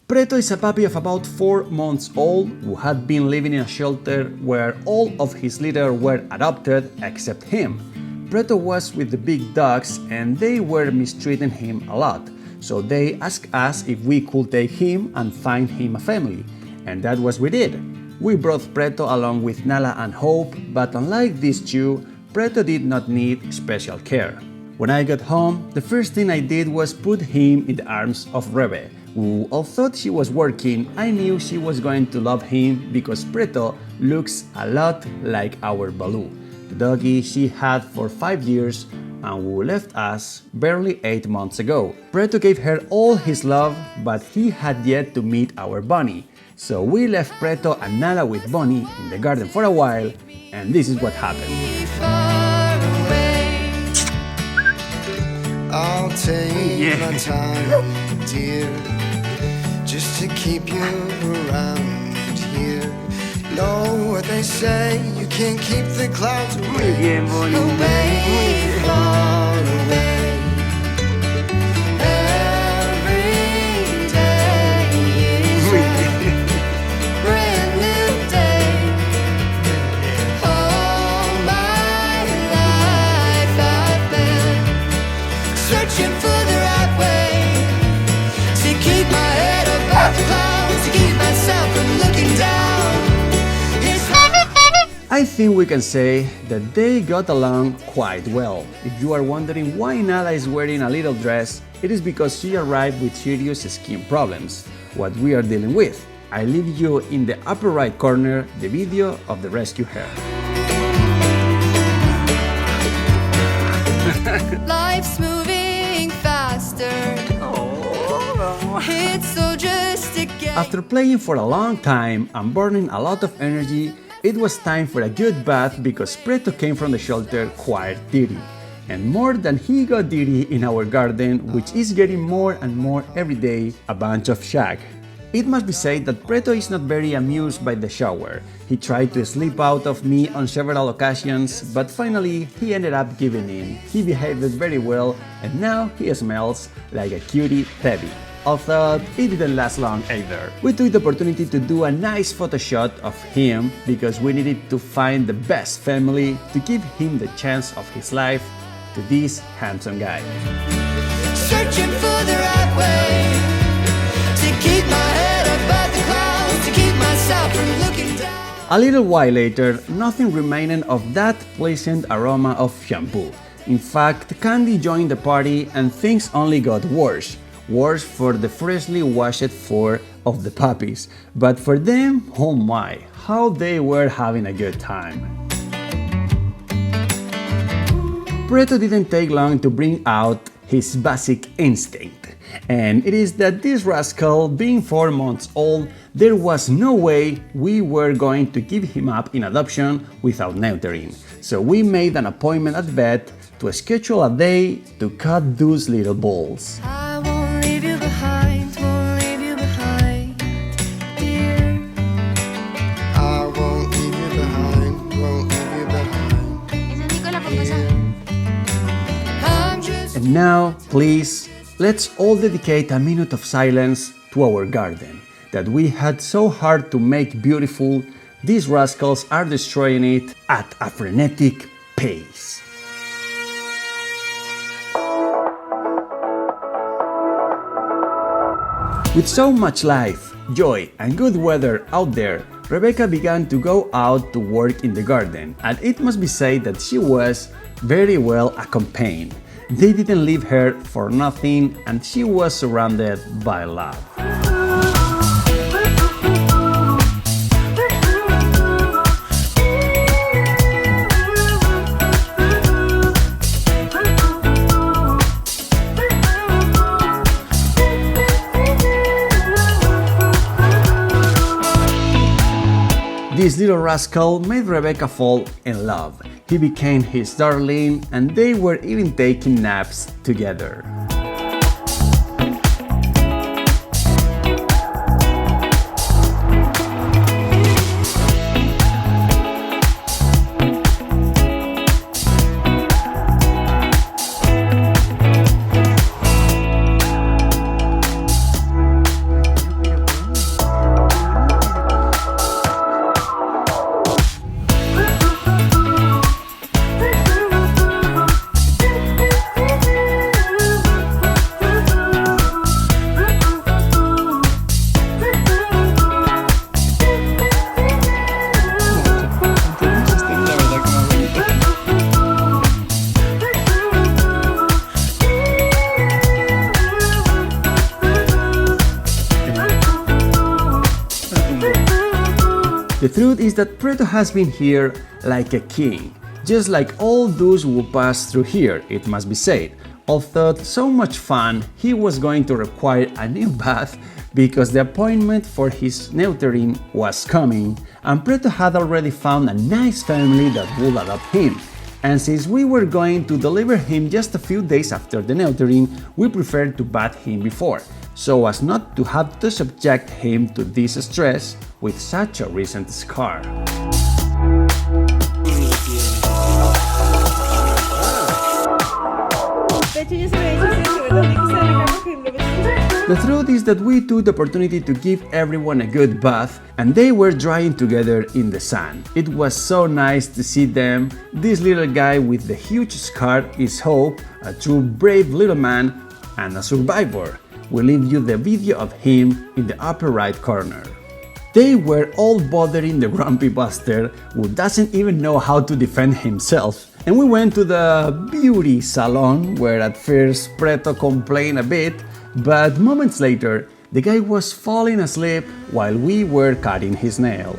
Preto is a puppy of about 4 months old who had been living in a shelter where all of his litter were adopted except him. Preto was with the big dogs and they were mistreating him a lot, so they asked us if we could take him and find him a family, and that was we did. We brought Preto along with Nala and Hope, but unlike these two, Preto did not need special care. When I got home, the first thing I did was put him in the arms of Rebe, who, although she was working, I knew she was going to love him because Preto looks a lot like our Baloo, the doggy she had for 5 years and who left us barely 8 months ago. Preto gave her all his love, but he had yet to meet our Bunny. So we left Preto and Nala with Bunny in the garden for a while, and this is what happened. I'll take my time, dear, just to keep you around here. Know what they say, you can't keep the clouds away, away, far away. Every day is a brand new day. All my life I've been searching for the right way to keep my head above the clouds, to keep myself from looking down. I think we can say that they got along quite well. If you are wondering why Nala is wearing a little dress, it is because she arrived with serious skin problems, what we are dealing with. I leave you in the upper right corner the video of the rescue her. Life's moving faster. It's so just to get. After playing for a long time and burning a lot of energy, it was time for a good bath because Preto came from the shelter quite dirty. And more than he got dirty in our garden, which is getting more and more every day, a bunch of shag. It must be said that Preto is not very amused by the shower. He tried to slip out of me on several occasions, but finally he ended up giving in. He behaved very well and now he smells like a cutie tabby. Although it didn't last long either. We took the opportunity to do a nice photo shot of him because we needed to find the best family to give him the chance of his life to this handsome guy. Searching for the right way to keep my head above the clouds, to keep myself from looking down. A little while later, nothing remained of that pleasant aroma of shampoo. In fact, Candy joined the party and things only got worse. Worse for the freshly washed fur of the puppies, but for them, oh my, how they were having a good time. Preto didn't take long to bring out his basic instinct, and it is that this rascal, being 4 months old, there was no way we were going to give him up in adoption without neutering. So we made an appointment at vet to schedule a day to cut those little balls. I won't leave you behind, won't leave you behind, dear. I won't leave you behind, won't leave you behind. I'm just And now, please, let's all dedicate a minute of silence to our garden that we had so hard to make beautiful. These rascals are destroying it at a frenetic pace. With so much life, joy, and good weather out there, Rebecca began to go out to work in the garden, and it must be said that she was very well accompanied. They didn't leave her for nothing, and she was surrounded by love. This little rascal made Rebecca fall in love. He became his darling, and they were even taking naps together. The truth is that Preto has been here like a king, just like all those who pass through here, it must be said. Although so much fun, he was going to require a new bath because the appointment for his neutering was coming, and Preto had already found a nice family that would adopt him. And since we were going to deliver him just a few days after the neutering, we preferred to bath him before, so as not to have to subject him to this stress with such a recent scar. The truth is that we took the opportunity to give everyone a good bath, and they were drying together in the sun. It was so nice to see them. This little guy with the huge scar is Hope, a true brave little man and a survivor. We'll leave you the video of him in the upper right corner. They were all bothering the grumpy Buster, who doesn't even know how to defend himself. And we went to the beauty salon, where at first Preto complained a bit, but moments later, the guy was falling asleep while we were cutting his nails.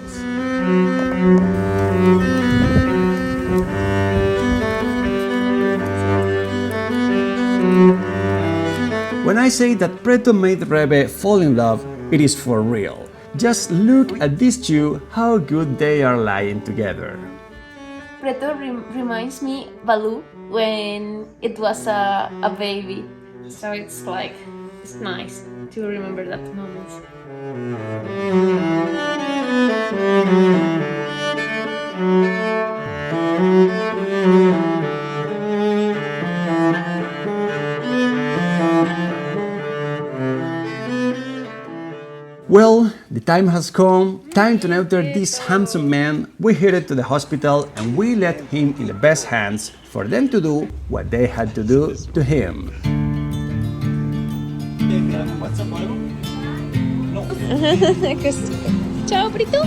When I say that Preto made Rebe fall in love, it is for real. Just look at these two, how good they are lying together. Preto reminds me Baloo when it was a baby. So it's like, it's nice to remember that moment. Well, the time has come, time to neuter this handsome man. We headed to the hospital and we left him in the best hands for them to do what they had to do to him. Ciao, Preto.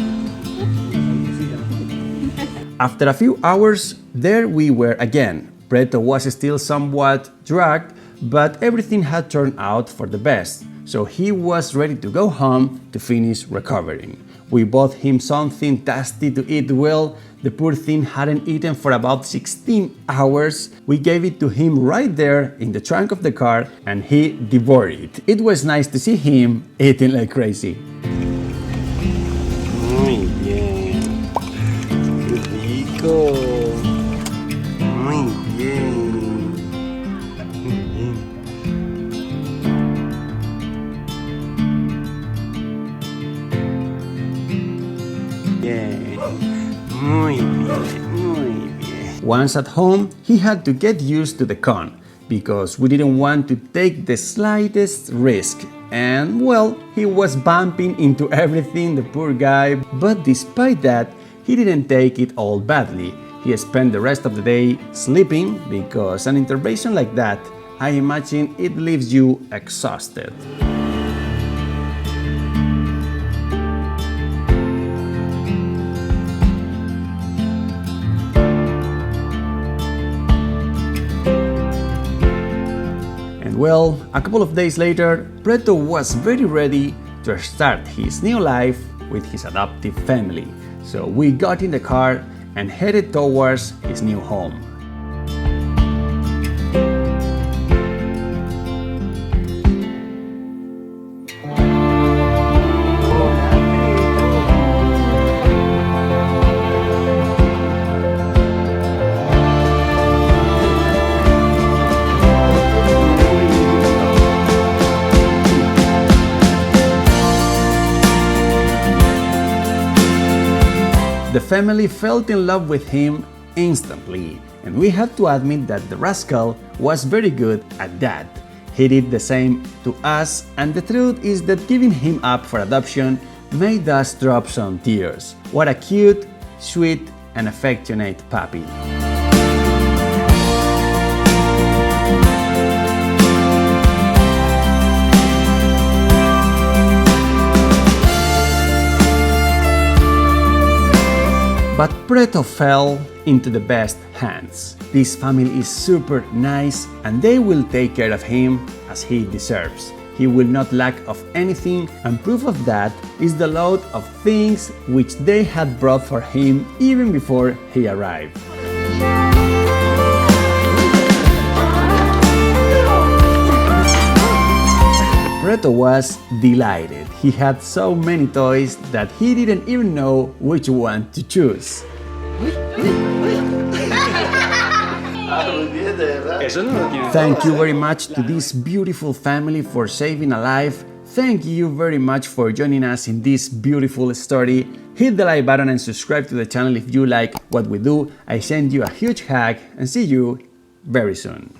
After a few hours, there we were again. Preto was still somewhat drugged, but everything had turned out for the best, so he was ready to go home to finish recovering. We bought him something tasty to eat well. The poor thing hadn't eaten for about 16 hours. We gave it to him right there in the trunk of the car and he devoured it. It was nice to see him eating like crazy. Muy bien. Qué rico. Muy bien. Muy bien. Bien. Muy bien. Muy bien. Once at home, he had to get used to the con because we didn't want to take the slightest risk. And well, he was bumping into everything, the poor guy, but despite that, he didn't take it all badly. He spent the rest of the day sleeping because an intervention like that, I imagine it leaves you exhausted. Well, a couple of days later, Preto was very ready to start his new life with his adoptive family. So we got in the car and headed towards his new home. The family fell in love with him instantly, and we have to admit that the rascal was very good at that. He did the same to us, and the truth is that giving him up for adoption made us drop some tears. What a cute, sweet, and affectionate puppy. But Preto fell into the best hands. This family is super nice and they will take care of him as he deserves. he will not lack of anything, and proof of that is the load of things which they had brought for him even before he arrived. Preto was delighted. He had so many toys that he didn't even know which one to choose. Eso no lo tiene. Thank you very much to this beautiful family for saving a life. Thank you very much for joining us in this beautiful story. Hit the like button and subscribe to the channel if you like what we do. I send you a huge hug and see you very soon.